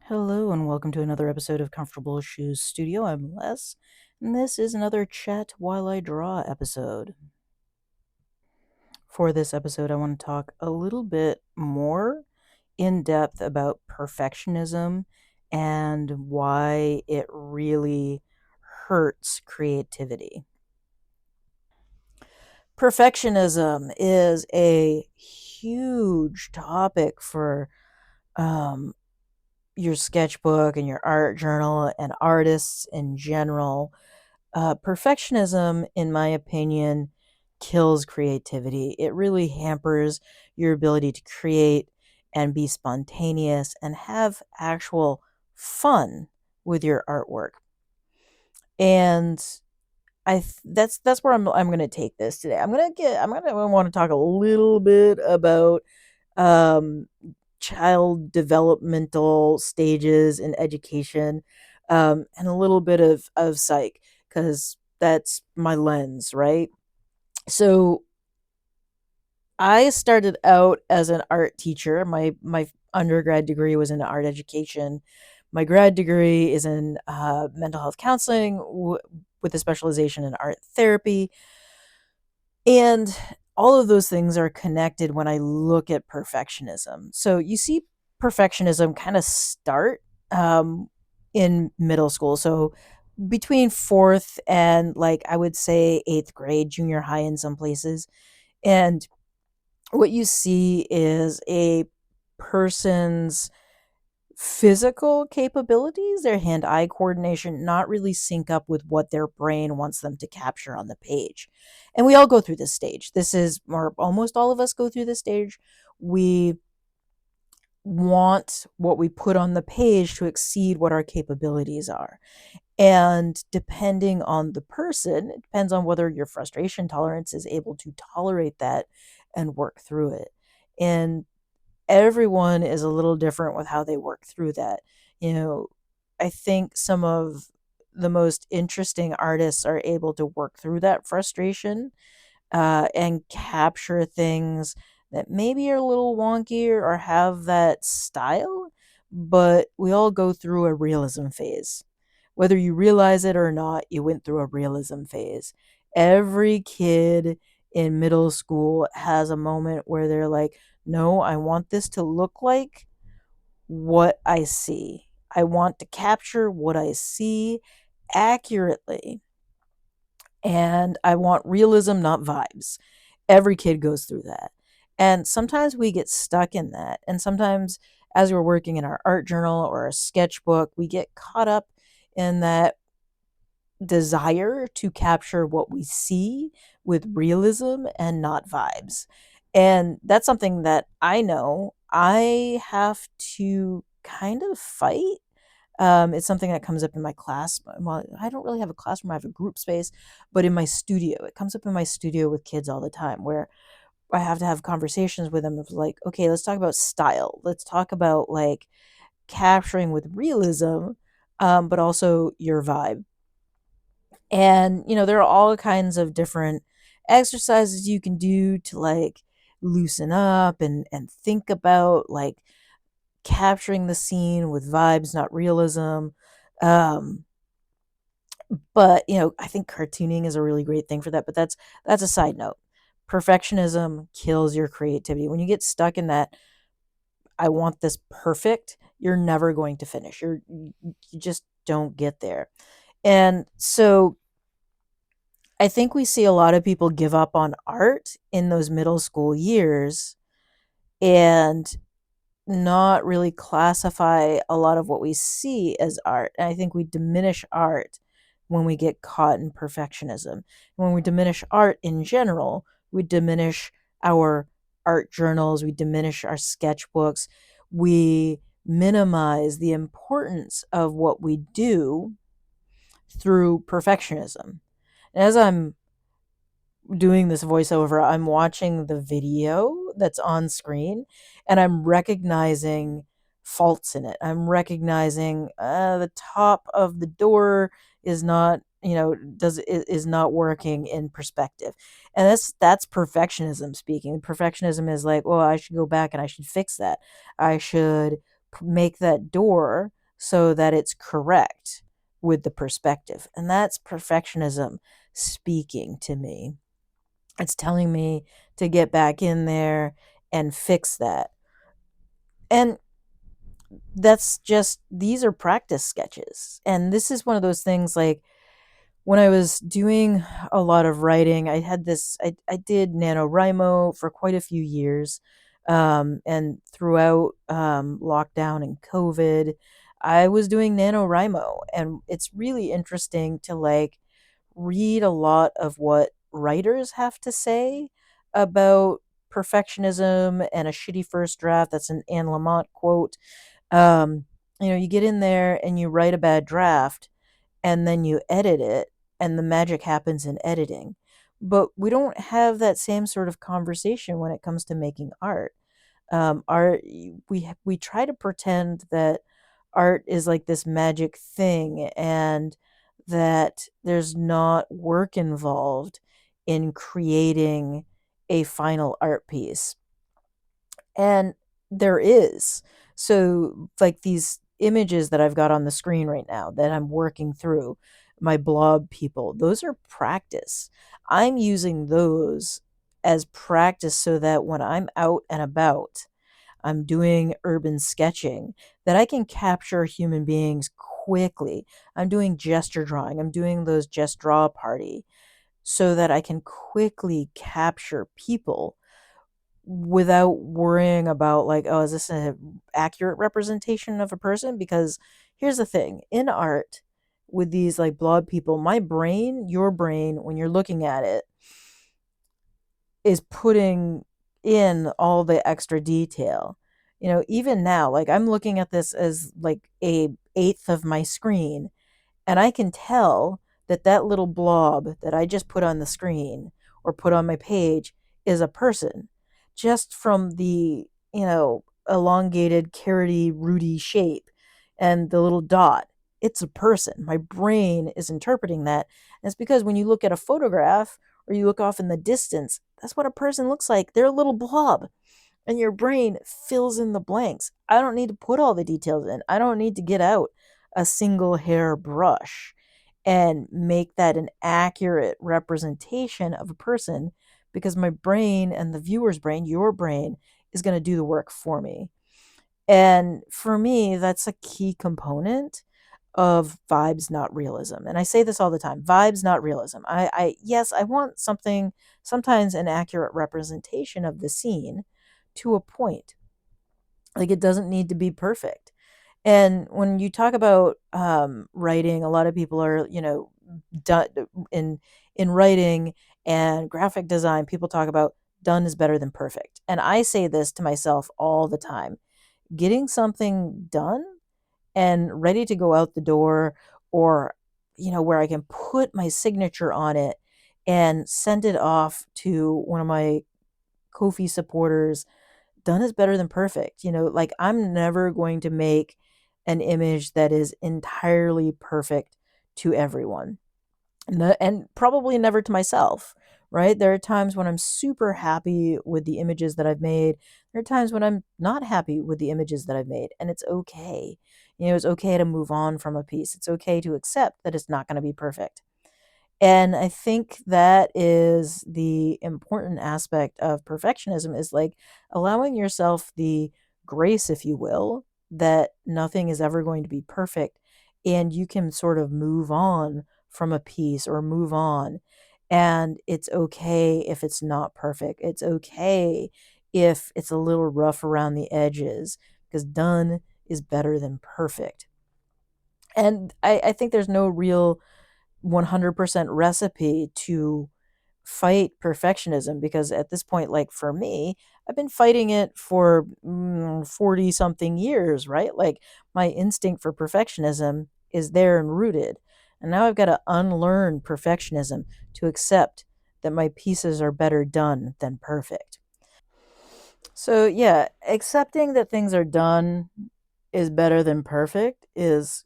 Hello, and welcome to another episode of Comfortable Shoes Studio. I'm Les, and this is another Chat While I Draw episode. For this episode, I want to talk a little bit more in depth about perfectionism and why it really hurts creativity. Perfectionism is a huge topic for um, your sketchbook and your art journal and artists in general. Perfectionism, in my opinion, kills creativity. It really hampers your ability to create and be spontaneous and have actual fun with your artwork. And that's where I'm going to take this today. I want to talk a little bit about um, child developmental stages in education, and a little bit of psych, because that's my lens, right? So I started out as an art teacher. My undergrad degree was in art education. My grad degree is in mental health counseling with a specialization in art therapy. And all of those things are connected when I look at perfectionism. So you see perfectionism kind of start um, in middle school. So between fourth and, like, I would say eighth grade, junior high in some places. And what you see is a person's physical capabilities, their hand-eye coordination, not really sync up with what their brain wants them to capture on the page. And we all go through this stage. This is, or almost all of us go through this stage. We want what we put on the page to exceed what our capabilities are. And depending on the person, it depends on whether your frustration tolerance is able to tolerate that and work through it. And everyone is a little different with how they work through that. You know, I think some of the most interesting artists are able to work through that frustration, and capture things that maybe are a little wonky or have that style, but we all go through a realism phase. Whether you realize it or not, you went through a realism phase. Every kid in middle school has a moment where they're like, no, I want this to look like what I see. I want to capture what I see accurately, and I want realism, not vibes. Every kid goes through that. And sometimes we get stuck in that. And sometimes, as we're working in our art journal or a sketchbook, we get caught up in that desire to capture what we see with realism and not vibes. And that's something that I know I have to kind of fight. It's something that comes up in my class. Well, I don't really have a classroom, I have a group space, but in my studio, it comes up in my studio with kids all the time, where I have to have conversations with them of like, okay, let's talk about style. Let's talk about, like, capturing with realism, but also your vibe. And, there are all kinds of different exercises you can do to, like, loosen up and think about, like, capturing the scene with vibes, not realism. Um, but, I think cartooning is a really great thing for that, but that's a side note. Perfectionism kills your creativity. When you get stuck in that, I want this perfect, you're never going to finish. You just don't get there. And so I think we see a lot of people give up on art in those middle school years and not really classify a lot of what we see as art. And I think we diminish art when we get caught in perfectionism. When we diminish art in general, we diminish our art journals, we diminish our sketchbooks, we minimize the importance of what we do through perfectionism. And as I'm doing this voiceover, I'm watching the video that's on screen, and I'm recognizing faults in it. I'm recognizing the top of the door is not, is not working in perspective. And that's perfectionism speaking. Perfectionism is like, well, I should go back and I should fix that. I should make that door so that it's correct with the perspective. And that's perfectionism speaking to me. It's telling me to get back in there and fix that. And that's just, these are practice sketches. And this is one of those things, like, when I was doing a lot of writing, I did NaNoWriMo for quite a few years. And throughout lockdown and COVID, I was doing NaNoWriMo. And it's really interesting to, like, read a lot of what writers have to say about perfectionism and a shitty first draft. That's an Anne Lamott quote. Um, you get in there and you write a bad draft, and then you edit it, and the magic happens in editing. But we don't have that same sort of conversation when it comes to making art. Art, we try to pretend that art is like this magic thing, and that there's not work involved in creating a final art piece. And there is. So, like, these images that I've got on the screen right now that I'm working through, my blob people, those are practice. I'm using those as practice so that when I'm out and about, I'm doing urban sketching, that I can capture human beings quickly. I'm doing gesture drawing. I'm doing those just draw party so that I can quickly capture people without worrying about, like, oh, is this an accurate representation of a person? Because here's the thing, in art, with these, like, blob people, my brain, your brain, when you're looking at it, is putting in all the extra detail. Even now, like, I'm looking at this as like a eighth of my screen, and I can tell that that little blob that I just put on the screen or put on my page is a person, just from the, elongated, carroty, rooty shape and the little dot. It's a person. My brain is interpreting that. And it's because when you look at a photograph or you look off in the distance, that's what a person looks like. They're a little blob, and your brain fills in the blanks. I don't need to put all the details in. I don't need to get out a single hair brush and make that an accurate representation of a person, because my brain and the viewer's brain, your brain, is going to do the work for me. And for me, that's a key component of vibes, not realism. And I say this all the time, vibes, not realism. Yes, I want something, sometimes an accurate representation of the scene to a point. Like, it doesn't need to be perfect. And when you talk about writing, a lot of people are, done in writing and graphic design. People talk about done is better than perfect, and I say this to myself all the time. Getting something done and ready to go out the door, or where I can put my signature on it and send it off to one of my Kofi supporters, done is better than perfect. Like, I'm never going to make an image that is entirely perfect to everyone. And probably never to myself, right? There are times when I'm super happy with the images that I've made. There are times when I'm not happy with the images that I've made, and it's okay. It's okay to move on from a piece. It's okay to accept that it's not going to be perfect. And I think that is the important aspect of perfectionism, is, like, allowing yourself the grace, if you will, that nothing is ever going to be perfect, and you can sort of move on from a piece or move on. And it's okay if it's not perfect. It's okay if it's a little rough around the edges, because done is better than perfect. And I think there's no real 100% recipe to fight perfectionism, because at this point, like, for me, I've been fighting it for 40 something years, right? Like, my instinct for perfectionism is there and rooted. And now I've got to unlearn perfectionism to accept that my pieces are better done than perfect. So, yeah, accepting that things are done is better than perfect is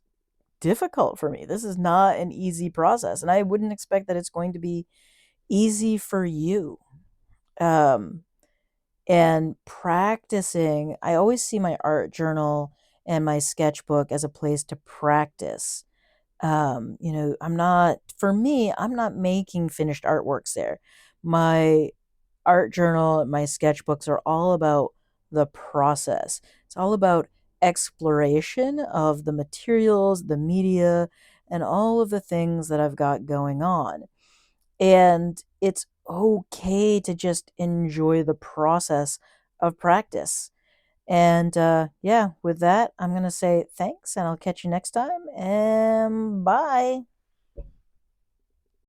difficult for me. This is not an easy process, and I wouldn't expect that it's going to be easy for you. Um, and practicing, I always see my art journal and my sketchbook as a place to practice. I'm not, for me, I'm not making finished artworks there. My art journal, my sketchbooks are all about the process. It's all about exploration of the materials, the media, and all of the things that I've got going on. And it's okay to just enjoy the process of practice. And yeah, with that, I'm going to say thanks and I'll catch you next time and bye.